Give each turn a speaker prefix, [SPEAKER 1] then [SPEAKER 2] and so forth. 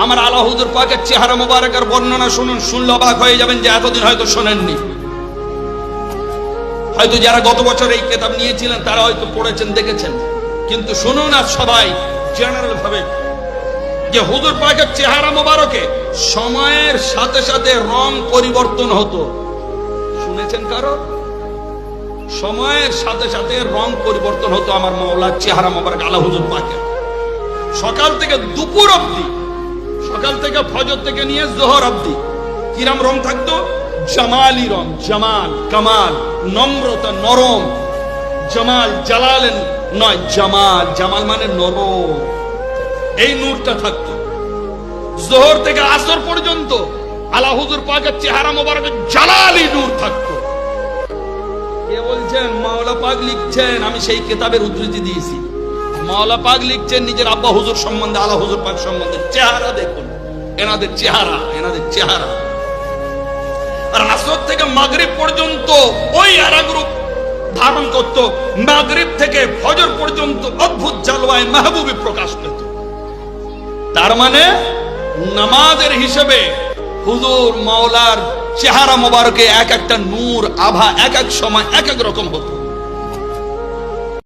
[SPEAKER 1] আমার আলা হুজুর পাকের চেহারা মোবারকের বর্ণনা শুনুন, শুনলে অবাক হয়ে যাবেন যে এতদিন হয়তো শোনেননি। হয়তো যারা গত বছর এই কিতাব নিয়েছিলেন তারা হয়তো পড়েছেন, দেখেছেন, কিন্তু শুনুন আজ সবাই জেনারেল ভাবে যে হুজুর পাকের চেহারা মোবারকে সময়ের সাথে সাথে রং পরিবর্তন হতো। শুনেছেন কারো? সময়ের সাথে সাথে রং পরিবর্তন হতো আমার মাওলার চেহারা মোবারক আলা হুজুর পাকের। সকাল থেকে দুপুর অবধি, সকাল থেকে ফজর থেকে নিয়ে জোহর অবধি কিরম রং থাকতো? জামালি রং, জামাল, কামাল, নম্রতা, নরম, জামাল, জালালেন নয়, জামাল, জামাল মানে নরম, এই নূরটা থাকতো। জোহর থেকে আসর পর্যন্ত আলা হুজুর পাকের চেহারা মোবারকের জালালি নূর থাকতো। কে বলছেন? মাওলা পাক লিখছেন, আমি সেই কিতাবের উদ্ধৃতি দিয়েছি। মাওলা পাক লিখছেন নিজের আব্বা হুজুর সম্বন্ধে, আলা হুজুর পাক সম্বন্ধে, চেহারা দেখুন, এনাদের চেহারা, এনাদের চেহারা। আর আসর থেকে মাগরিব পর্যন্ত ওই আরাগ রূপ ধারণ করত, মাগরিব থেকে ফজর পর্যন্ত অদ্ভুত জালওয়ায় মাহবুবী প্রকাশ পেত। তার মানে নামাজের হিসেবে হুজুর মাওলার চেহারা মোবারকে এক একটা নূর আভা এক এক সময় এক এক রকম হতো।